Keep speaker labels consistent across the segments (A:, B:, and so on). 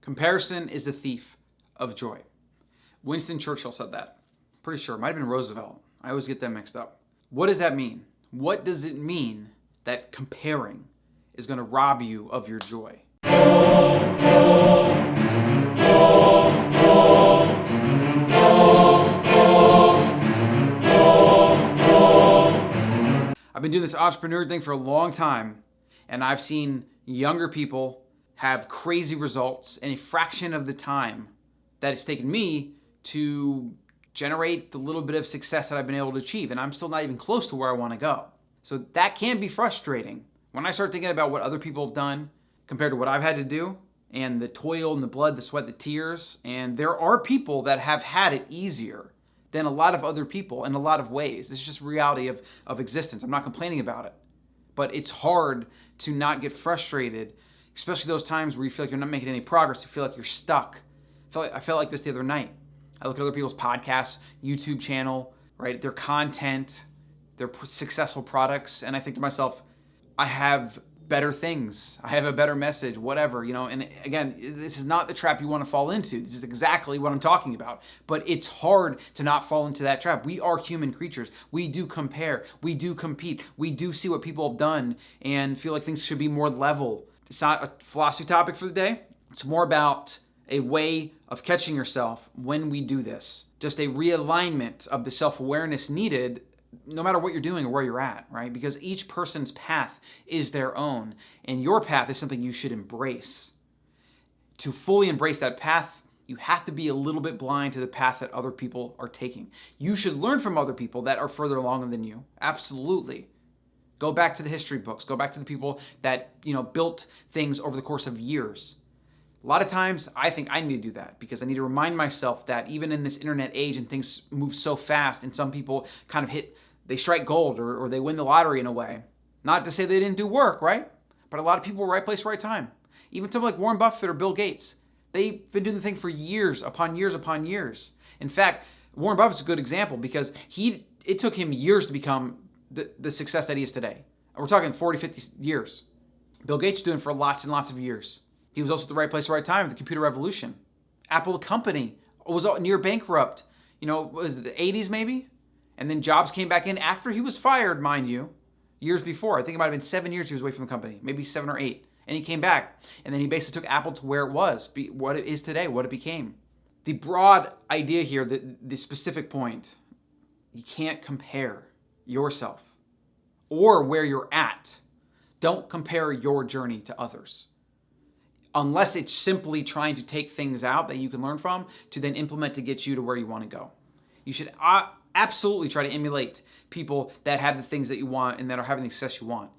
A: Comparison is the thief of joy. Winston Churchill said that. Pretty sure. It might have been Roosevelt. I always get them mixed up. What does that mean? What does it mean that comparing is going to rob you of your joy? I've been doing this entrepreneur thing for a long time, and I've seen younger people have crazy results in a fraction of the time that it's taken me to generate the little bit of success that I've been able to achieve, and I'm still not even close to where I want to go. So that can be frustrating. When I start thinking about what other people have done compared to what I've had to do, and the toil and the blood, the sweat, the tears, and there are people that have had it easier than a lot of other people in a lot of ways. This is just reality of existence. I'm not complaining about it. But it's hard to not get frustrated, especially those times where you feel like you're not making any progress, you feel like you're stuck. I felt like this the other night. I look at other people's podcasts, YouTube channel, right? Their content, their successful products, and I think to myself, I have better things. I have a better message, whatever, and again, this is not the trap you want to fall into. This is exactly what I'm talking about. But it's hard to not fall into that trap. We are human creatures. We do compare. We do compete. We do see what people have done and feel like things should be more level. It's not a philosophy topic for the day. It's more about a way of catching yourself when we do this. Just a realignment of the self-awareness needed no matter what you're doing or where you're at, right? Because each person's path is their own, and your path is something you should embrace. To fully embrace that path, you have to be a little bit blind to the path that other people are taking. You should learn from other people that are further along than you. Absolutely. Go back to the history books. Go back to the people that, built things over the course of years. A lot of times, I think I need to do that because I need to remind myself that even in this internet age and things move so fast and some people kind of they strike gold or they win the lottery in a way. Not to say they didn't do work, right? But a lot of people were right place, right time. Even someone like Warren Buffett or Bill Gates, they've been doing the thing for years upon years upon years. In fact, Warren Buffett's a good example because it took him years to become the success that he is today. We're talking 40, 50 years. Bill Gates was doing it for lots and lots of years. He was also at the right place, right time, the computer revolution. Apple, the company, was near bankrupt. Was it the 80s maybe? And then Jobs came back in after he was fired, mind you, years before. I think it might have been 7 years he was away from the company, maybe 7 or 8. And he came back. And then he basically took Apple to where it was, what it is today, what it became. The broad idea here, the specific point, you can't compare yourself or where you're at. Don't compare your journey to others. Unless it's simply trying to take things out that you can learn from to then implement to get you to where you want to go. You should absolutely try to emulate people that have the things that you want and that are having the success you want.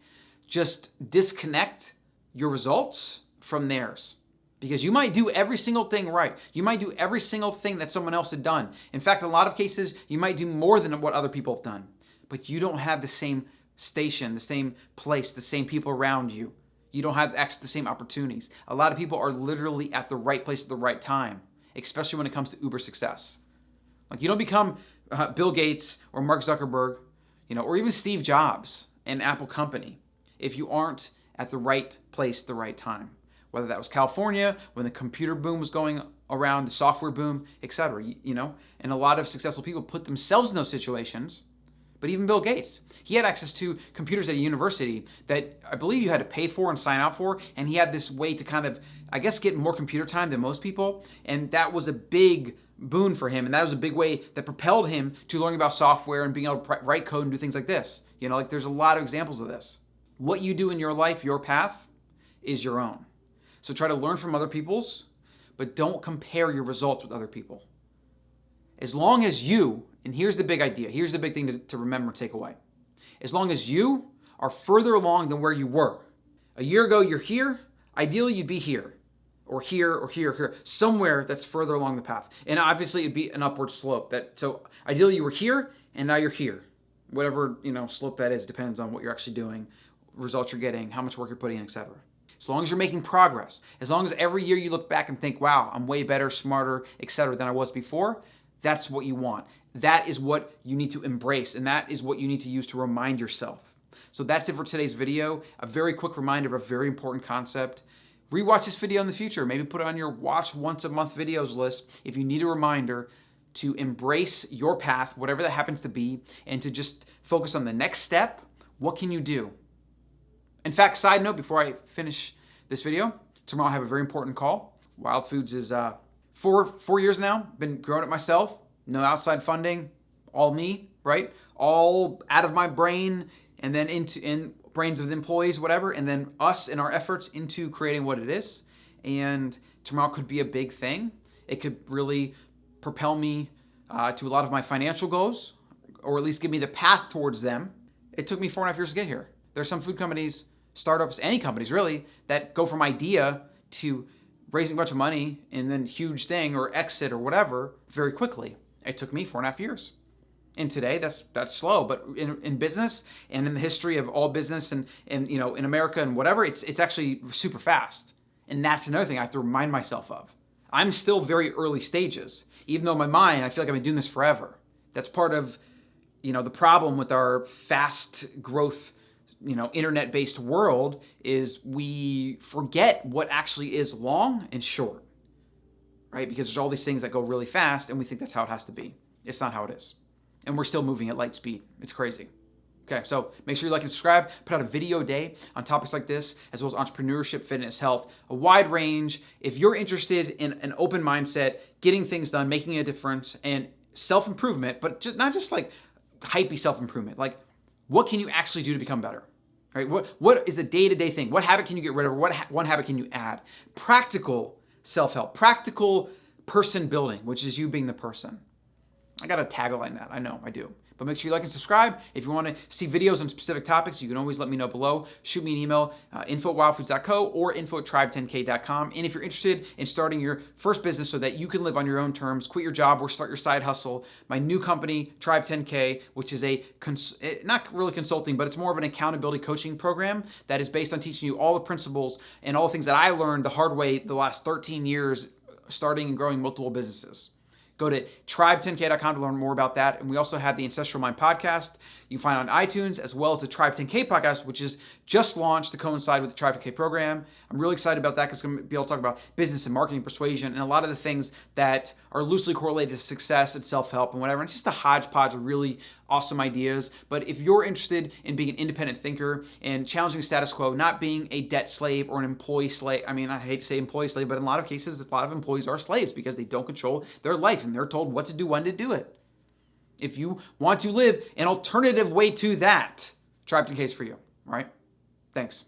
A: Just disconnect your results from theirs. Because you might do every single thing right. You might do every single thing that someone else had done. In fact, in a lot of cases, you might do more than what other people have done. But you don't have the same station, the same place, the same people around you. You don't have access to the same opportunities. A lot of people are literally at the right place at the right time, especially when it comes to uber success. Like you don't become Bill Gates or Mark Zuckerberg, or even Steve Jobs and Apple company if you aren't at the right place at the right time. Whether that was California, when the computer boom was going around, the software boom, etc. And a lot of successful people put themselves in those situations. But even Bill Gates, he had access to computers at a university that I believe you had to pay for and sign out for. And he had this way to kind of, get more computer time than most people. And that was a big boon for him. And that was a big way that propelled him to learning about software and being able to write code and do things like this. There's a lot of examples of this. What you do in your life, your path, is your own. So try to learn from other people's, but don't compare your results with other people. As long as you, and here's the big idea, here's the big thing to remember and take away. As long as you are further along than where you were. A year ago, you're here. Ideally, you'd be here, or here, or here, or here, somewhere that's further along the path. And obviously, it'd be an upward slope. So ideally, you were here, and now you're here. Whatever slope that is depends on what you're actually doing, results you're getting, how much work you're putting in, etc. As long as you're making progress, as long as every year you look back and think, wow, I'm way better, smarter, etc. than I was before, that's what you want. That is what you need to embrace, and that is what you need to use to remind yourself. So that's it for today's video. A very quick reminder of a very important concept. Rewatch this video in the future. Maybe put it on your watch once a month videos list if you need a reminder to embrace your path, whatever that happens to be, and to just focus on the next step. What can you do? In fact, side note, before I finish this video, tomorrow I have a very important call. Wild Foods is 4 years now, been growing it myself, no outside funding, all me, right? All out of my brain and then in brains of the employees, whatever, and then us and our efforts into creating what it is. And tomorrow could be a big thing. It could really propel me to a lot of my financial goals, or at least give me the path towards them. It took me 4.5 years to get here. There are some food companies, startups, any companies really, that go from idea to raising a bunch of money and then huge thing or exit or whatever very quickly. It took me 4.5 years. And today, that's slow, but in business and in the history of all business and in America and whatever, it's actually super fast. And that's another thing I have to remind myself of. I'm still very early stages, even though in my mind, I feel like I've been doing this forever. That's part of, the problem with our fast growth, internet-based world is we forget what actually is long and short, right? Because there's all these things that go really fast and we think that's how it has to be. It's not how it is. And we're still moving at light speed. It's crazy. Okay, so make sure you like and subscribe. Put out a video a day on topics like this, as well as entrepreneurship, fitness, health, a wide range. If you're interested in an open mindset, getting things done, making a difference, and self-improvement, but not just like hypey self-improvement. Like, what can you actually do to become better? Right? What is a day-to-day thing? What habit can you get rid of? One habit can you add? Practical self-help, practical person building, which is you being the person. I got a tagline that. I know, I do. But make sure you like and subscribe. If you want to see videos on specific topics, you can always let me know below. Shoot me an email, info@wildfoods.co or info@tribe10k.com. And if you're interested in starting your first business so that you can live on your own terms, quit your job or start your side hustle, my new company, Tribe 10K, which is not really consulting, but it's more of an accountability coaching program that is based on teaching you all the principles and all the things that I learned the hard way the last 13 years starting and growing multiple businesses. Go to tribe10k.com to learn more about that. And we also have the Ancestral Mind podcast you can find on iTunes, as well as the Tribe 10K podcast, which is just launched to coincide with the Tribe 10K program. I'm really excited about that because I'm going to be able to talk about business and marketing, persuasion, and a lot of the things that are loosely correlated to success and self-help and whatever. And it's just a hodgepodge of really awesome ideas. But if you're interested in being an independent thinker and challenging the status quo, not being a debt slave or an employee slave, I mean, I hate to say employee slave, but in a lot of cases, a lot of employees are slaves because they don't control their life and they're told what to do, when to do it. If you want to live an alternative way to that, Tribe 10K is for you. All right? Thanks.